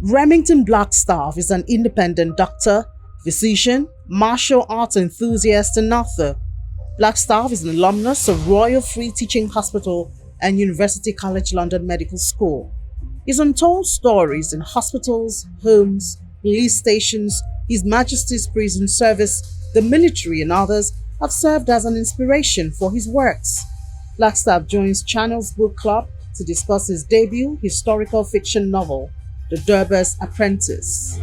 Remington Blackstaff is an independent doctor, physician, martial arts enthusiast, and author. Blackstaff is an alumnus of Royal Free Teaching Hospital and University College London Medical School. His untold stories in hospitals, homes, police stations, His Majesty's Prison Service, the military, and others have served as an inspiration for his works. Blackstaff joins Channel's Book Club to discuss his debut historical fiction novel, The Durbars Apprentice.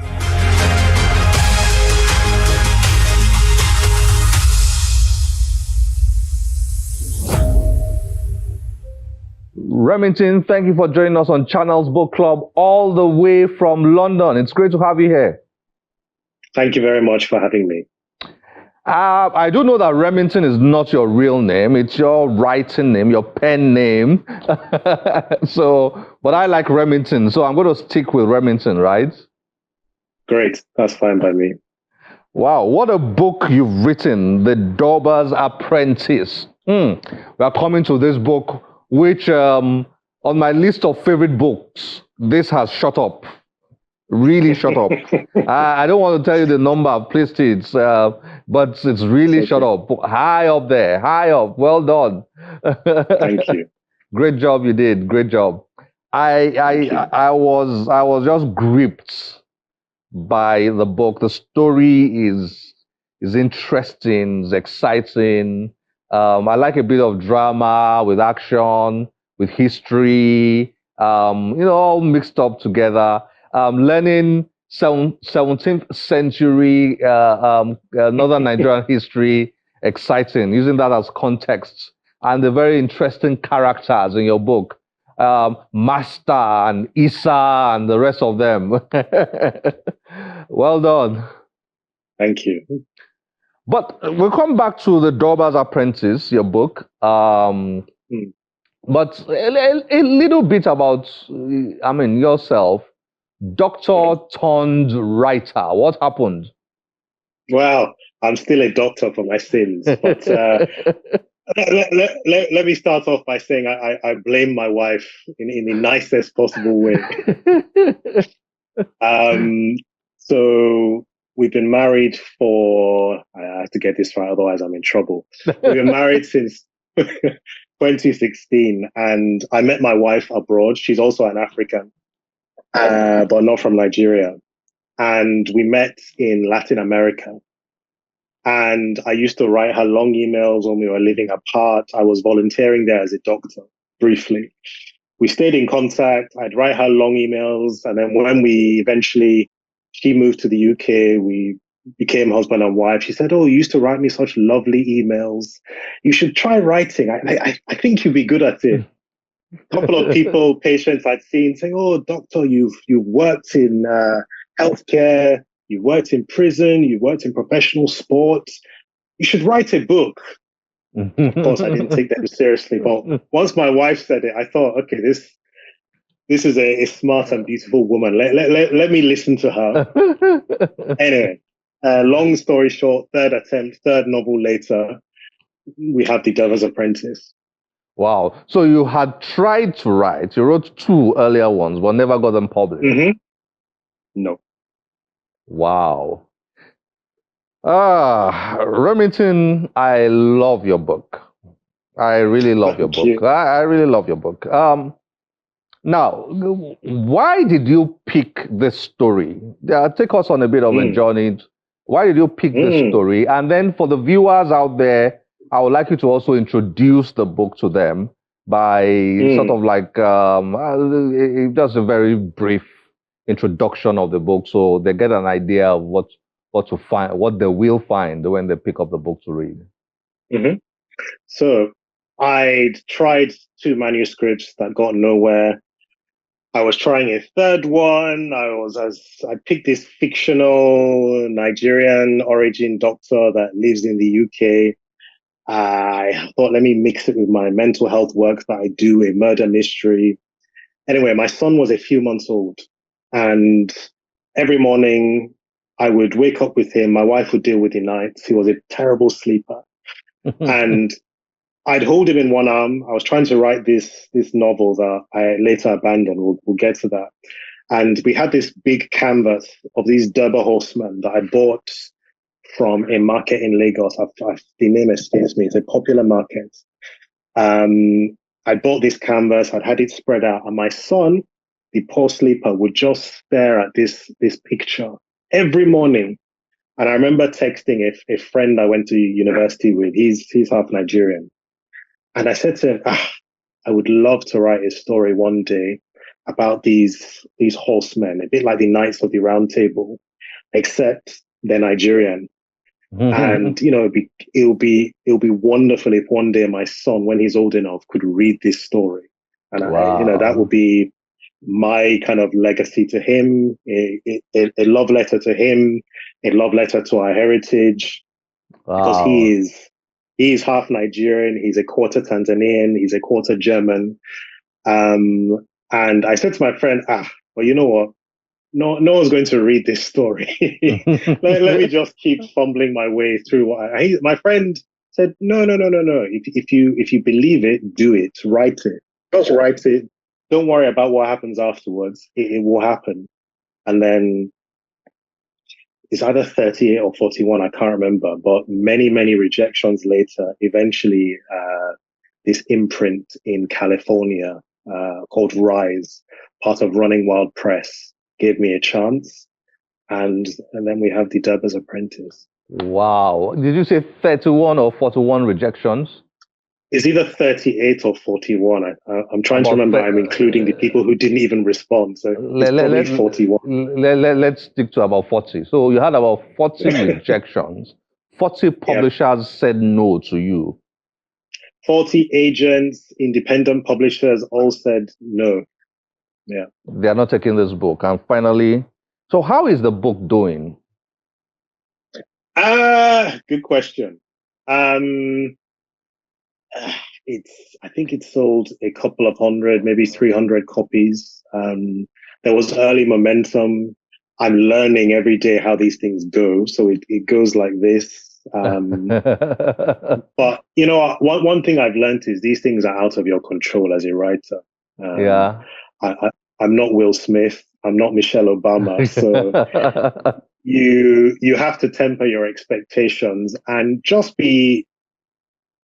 Remington, thank you for joining us on Channel's Book Club all the way from London. It's great to have you here. Thank you very much for having me. I do know that Remington is not your real name. It's your writing name, your pen name. But I like Remington, so I'm going to stick with Remington, right? Great. That's fine by me. Wow, what a book you've written, The Durbars Apprentice. We are coming to this book, which on my list of favorite books, this has shot up. Really shut up. I don't want to tell you the number I've placed it, but it's really shut up. High up there, high up. Well done. Thank you. Great job you did. Great job. I was just gripped by the book. The story is interesting, is exciting. I like a bit of drama with action, with history, all mixed up together. Learning 17th century northern Nigerian history, exciting, using that as context, and the very interesting characters in your book, Master and Isa and the rest of them. Well done. Thank you. But we'll come back to The Durbars Apprentice, your book. But a little bit about, yourself. Doctor turned writer. What happened? Well, I'm still a doctor for my sins. But let me start off by saying I blame my wife in the nicest possible way. So we've been married for, I have to get this right, otherwise I'm in trouble. We've been married since 2016, and I met my wife abroad. She's also an African. But not from Nigeria. And we met in Latin America. And I used to write her long emails when we were living apart. I was volunteering there as a doctor, briefly. We stayed in contact. I'd write her long emails. And then when she moved to the UK, we became husband and wife. She said, "Oh, you used to write me such lovely emails. You should try writing. I think you'd be good at it." A couple of patients I'd seen saying, "Oh, doctor, you've worked in healthcare, you've worked in prison, you've worked in professional sports. You should write a book." Of course, I didn't take them seriously. But once my wife said it, I thought, okay, this is a smart and beautiful woman. Let me listen to her. Anyway, long story short, third novel later, we have The Durbars Apprentice. Wow. So you had tried to write. You wrote 2 earlier ones, but never got them published. Mm-hmm. No. Wow. Remington, I love your book. I really love your book. I really love your book. Now, why did you pick this story? Take us on a bit of a journey. Why did you pick this story? And then for the viewers out there, I would like you to also introduce the book to them by sort of like just a very brief introduction of the book, so they get an idea of what to find, what they will find when they pick up the book to read. Mm-hmm. So I'd tried 2 manuscripts that got nowhere. I was trying a third one. I picked this fictional Nigerian origin doctor that lives in the UK. I thought, let me mix it with my mental health work that I do, a murder mystery. Anyway, my son was a few months old, and every morning I would wake up with him. My wife would deal with the nights. He was a terrible sleeper. And I'd hold him in one arm. I was trying to write this novel that I later abandoned. We'll get to that. And we had this big canvas of these Durbar horsemen that I bought from a market in Lagos. The name escapes me. It's a popular market. I bought this canvas. I'd had it spread out, and my son, the poor sleeper, would just stare at this picture every morning. And I remember texting a friend I went to university with. He's half Nigerian, and I said to him, I would love to write a story one day about these horsemen, a bit like the Knights of the Round Table, except they're Nigerian. And it'll be wonderful if one day my son, when he's old enough, could read this story, and that would be my kind of legacy to him, a love letter to him, a love letter to our heritage, because he is half Nigerian, he's a quarter Tanzanian, he's a quarter German, and I said to my friend, well, you know what? No one's going to read this story. let me just keep fumbling my way through my friend said, no. If you believe it, do it. Write it. Just write it. Don't worry about what happens afterwards. It will happen. And then it's either 38 or 41, I can't remember, but many, many rejections later, eventually this imprint in California called Rise, part of Running Wild Press, gave me a chance, and then we have the Durbars Apprentice. Wow. Did you say 31 or 41 rejections? It's either 38 or 41. I'm trying to remember. I'm including the people who didn't even respond, so it's probably 41. Let's stick to about 40. So you had about 40 rejections. 40 publishers said no to you. 40 agents, independent publishers all said no. Yeah. They are not taking this book. And finally, so how is the book doing? Good question. I think it sold a couple of hundred, maybe 300 copies. There was early momentum. I'm learning every day how these things go. So it goes like this. But one thing I've learned is these things are out of your control as a writer. I'm not Will Smith. I'm not Michelle Obama. So you have to temper your expectations and just be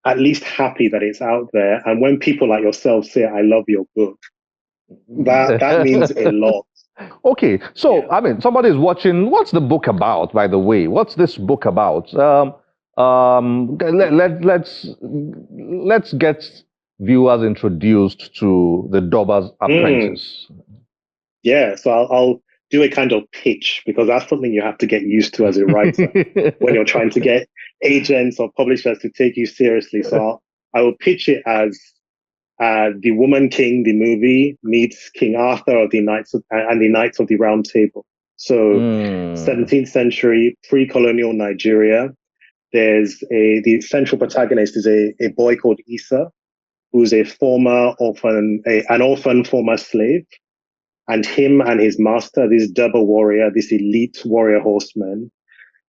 at least happy that it's out there. And when people like yourself say, I love your book, that means a lot. Okay. So, I mean, somebody's watching. What's the book about, by the way? What's this book about? Let's get viewers introduced to the Durbars Apprentice. Yeah, so I'll do a kind of pitch, because that's something you have to get used to as a writer when you're trying to get agents or publishers to take you seriously. So I will pitch it as the Woman King, the movie, meets King Arthur of the Knights of the Round Table. So 17th century pre-colonial Nigeria. There's the central protagonist is a boy called Issa, who's an orphan former slave. And him and his master, this Durbar warrior, this elite warrior horseman,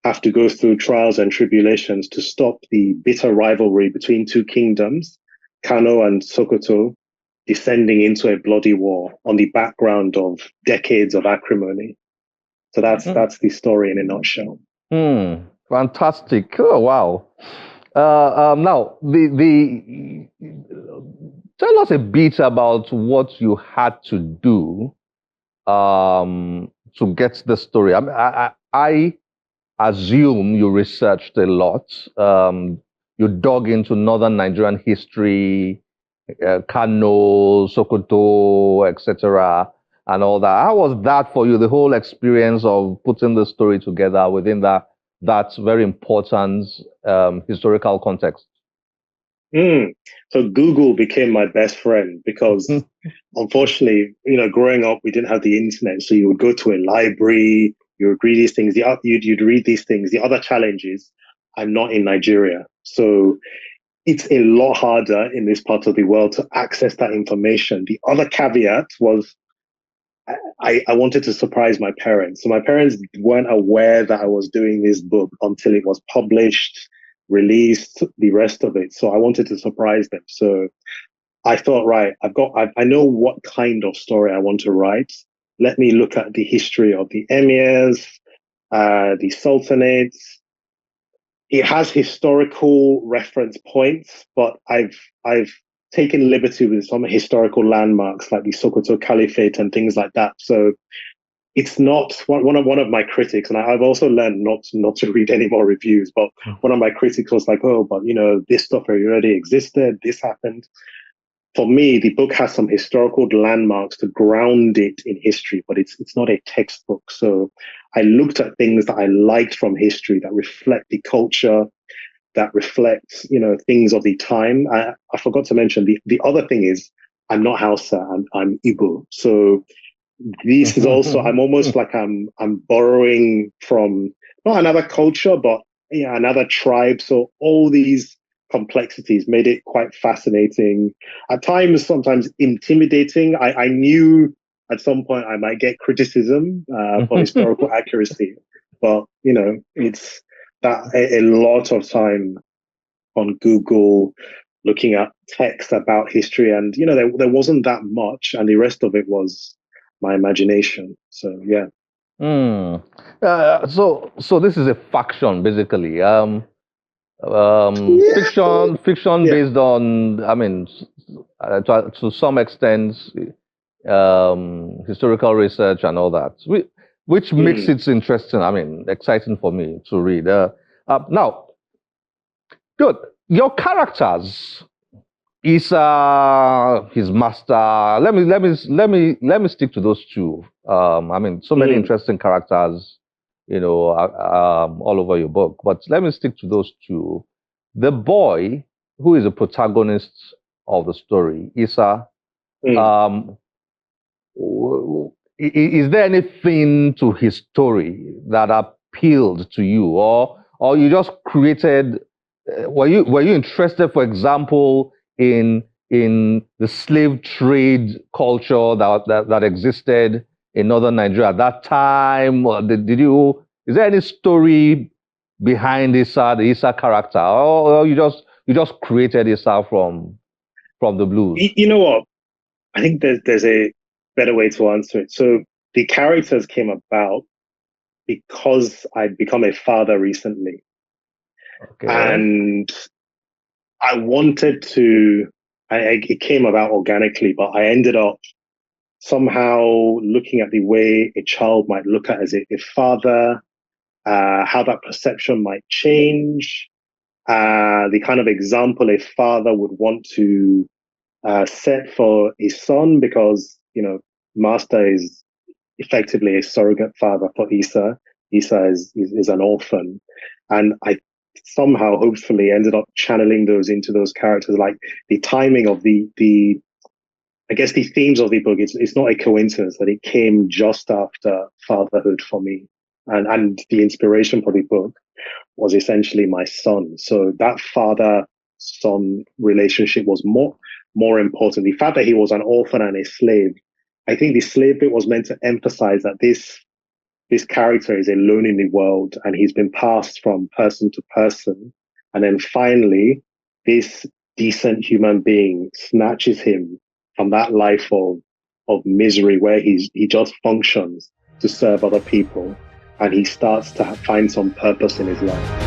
have to go through trials and tribulations to stop the bitter rivalry between two kingdoms, Kano and Sokoto, descending into a bloody war on the background of decades of acrimony. So that's the story in a nutshell. Fantastic! Oh wow! Now, tell us a bit about what you had to do to get the story. I assume you researched a lot. You dug into northern Nigerian history, Kano, Sokoto, etc., and all that. How was that for you? The whole experience of putting the story together within that very important historical context. So Google became my best friend, because unfortunately, growing up, we didn't have the internet. So you would go to a library, you would read these things. You'd read these things. The other challenge is I'm not in Nigeria. So it's a lot harder in this part of the world to access that information. The other caveat was I wanted to surprise my parents. So my parents weren't aware that I was doing this book until it was published, released, the rest of it. So I wanted to surprise them. So I thought, right, I know what kind of story I want to write. let me look at the history of the emirs, the sultanates. It has historical reference points, but I've taken liberty with some historical landmarks like the Sokoto Caliphate and things like that. So it's not one of my critics, and I've also learned not to read any more reviews. But one of my critics was like, "Oh, but this stuff already existed. This happened." For me, the book has some historical landmarks to ground it in history, but it's not a textbook. So I looked at things that I liked from history that reflect the culture, that reflects things of the time. I forgot to mention the other thing is I'm not Hausa, I'm Igbo. So this is also I'm almost like I'm borrowing from not another culture, but another tribe. So all these complexities made it quite fascinating. At times, sometimes intimidating. I knew at some point I might get criticism for historical accuracy, but it's that a lot of time on Google looking at text about history, and there wasn't that much, and the rest of it was my imagination. So yeah. So this is a faction basically. Fiction Yeah. based on, I mean, to some extent, historical research and all that, which makes it interesting. I mean, exciting for me to read. Now, good. Your characters is his master. Let me stick to those two. I mean, so many interesting characters, all over your book. But let me stick to those two. The boy, who is the protagonist of the story, Isa. Is there anything to his story that appealed to you, or you just created? Were you interested, for example, in the slave trade culture that existed in northern Nigeria at that time? Or did you? Is there any story behind the Isa character, or you just created Isa from the blues? You know what? I think there's a better way to answer it. So the characters came about because I'd become a father recently. Okay. And I wanted to, it came about organically, but I ended up somehow looking at the way a child might look at as a father, how that perception might change, the kind of example a father would want to set for his son, because, Master is effectively a surrogate father for Isa. Isa is an orphan. And I somehow, hopefully, ended up channeling those into those characters. Like the timing of the I guess the themes of the book, it's not a coincidence that it came just after fatherhood for me. And the inspiration for the book was essentially my son. So that father-son relationship was more important. The fact that he was an orphan and a slave, I think the slave bit was meant to emphasize that this character is alone in the world, and he's been passed from person to person. And then finally, this decent human being snatches him from that life of misery where he just functions to serve other people, and he starts to find some purpose in his life.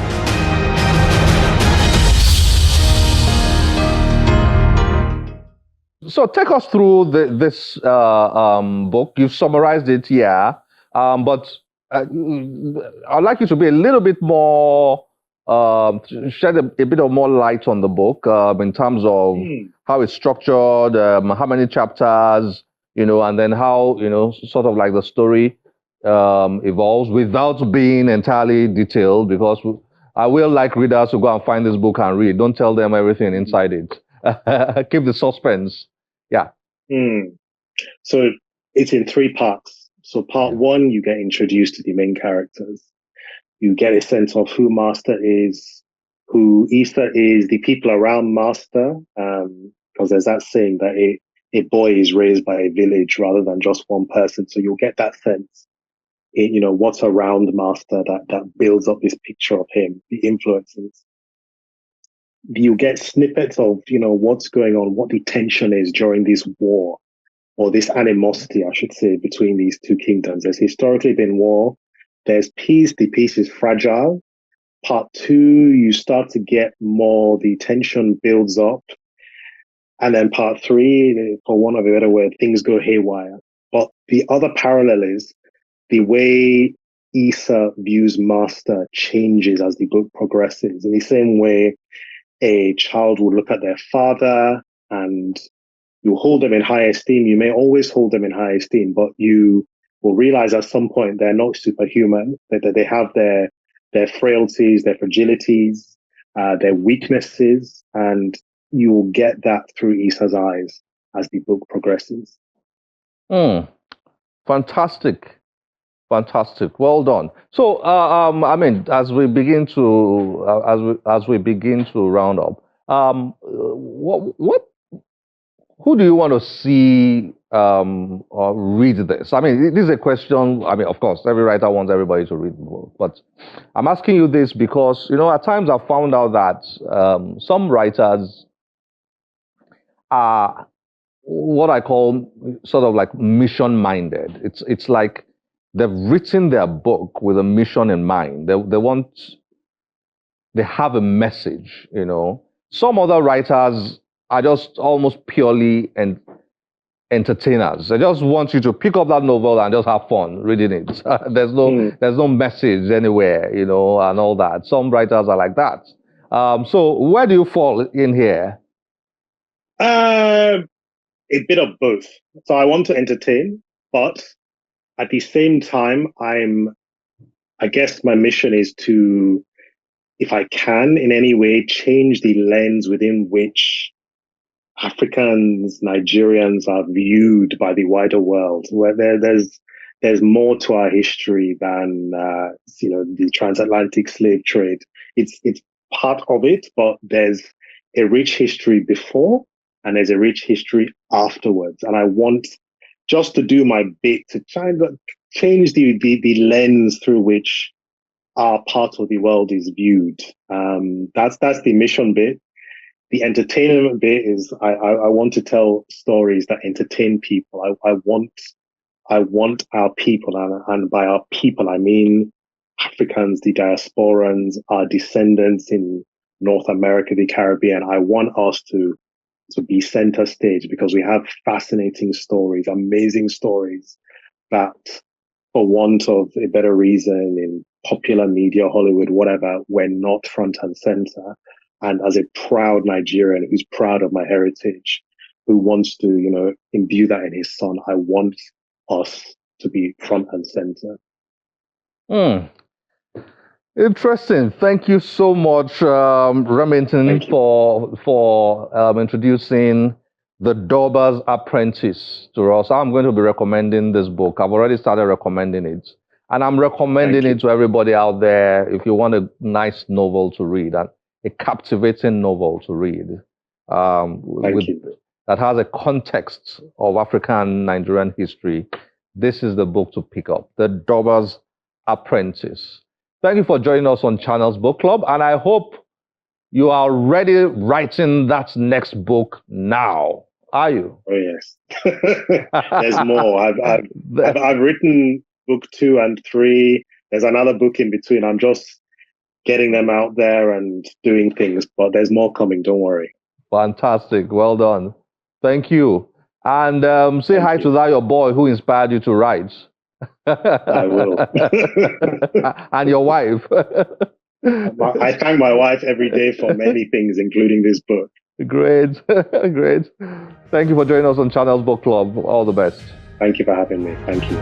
So take us through this book. You've summarized it here, but I'd like you to be a little bit more, shed a bit of more light on the book in terms of how it's structured, how many chapters, and then how, sort of like the story evolves without being entirely detailed, because I will like readers to go and find this book and read. Don't tell them everything inside it. Keep the suspense. Yeah. So it's in 3 parts. So part 1, you get introduced to the main characters. You get a sense of who Master is, who Isa is, the people around Master, because there's that saying that a boy is raised by a village rather than just one person. So you'll get that sense in, what's around Master that builds up this picture of him, the influences. You get snippets of, what's going on, what the tension is during this war or this animosity, I should say, between these two kingdoms. There's historically been war. There's peace. The peace is fragile. Part two, you start to get more, the tension builds up. And then part three, for want of a better word, things go haywire. But the other parallel is the way Issa views master changes as the book progresses. In the same way, a child will look at their father and you hold them in high esteem. You may always hold them in high esteem, but you will realize at some point they're not superhuman, that they have their frailties, their fragilities, their weaknesses, and you will get that through Issa's eyes as the book progresses. Fantastic. Fantastic. Well done. So, I mean, as we begin to round up, who do you want to see or read this? I mean, this is a question. I mean, of course, every writer wants everybody to read the book, but I'm asking you this because, you know, at times I've found out that some writers are what I call sort of like mission-minded. It's like they've written their book with a mission in mind. They have a message, you know. Some other writers are just almost purely entertainers. They just want you to pick up that novel and just have fun reading it. There's no message anywhere, you know, and all that. Some writers are like that. So where do you fall in here? A bit of both. So I want to entertain, but at the same time, I guess my mission is to, if I can in any way, change the lens within which Africans, Nigerians are viewed by the wider world, where there's more to our history than you know, the transatlantic slave trade. It's part of it, but there's a rich history before and there's a rich history afterwards. And I want just to do my bit to try and change the lens through which our part of the world is viewed. That's the mission bit. The entertainment bit is I want to tell stories that entertain people. I want our people, and by our people I mean Africans, the diasporans, our descendants in North America, the Caribbean. I want us to be center stage because we have fascinating stories, amazing stories that, for want of a better reason, in popular media, Hollywood, whatever, we're not front and center. And as a proud Nigerian who's proud of my heritage, who wants to, you know, imbue that in his son, I want us to be front and center. Interesting. Thank you so much, Remington, for introducing the Durbars Apprentice to us. I'm going to be recommending this book. I've already started recommending it. And I'm recommending it to everybody out there if you want a nice novel to read, and a captivating novel to read that has a context of African Nigerian history. This is the book to pick up, The Durbars Apprentice. Thank you for joining us on Channels Book Club, and I hope you are already writing that next book now. Are you? Oh yes, there's more. I've written book 2 and 3. There's another book in between. I'm just getting them out there and doing things, but there's more coming. Don't worry. Fantastic. Well done. Thank you. And say hi to that your boy who inspired you to write. I will. And your wife. I thank my wife every day for many things, including this book. Great. Great. Thank you for joining us on Channels Book Club. All the best. Thank you for having me. Thank you.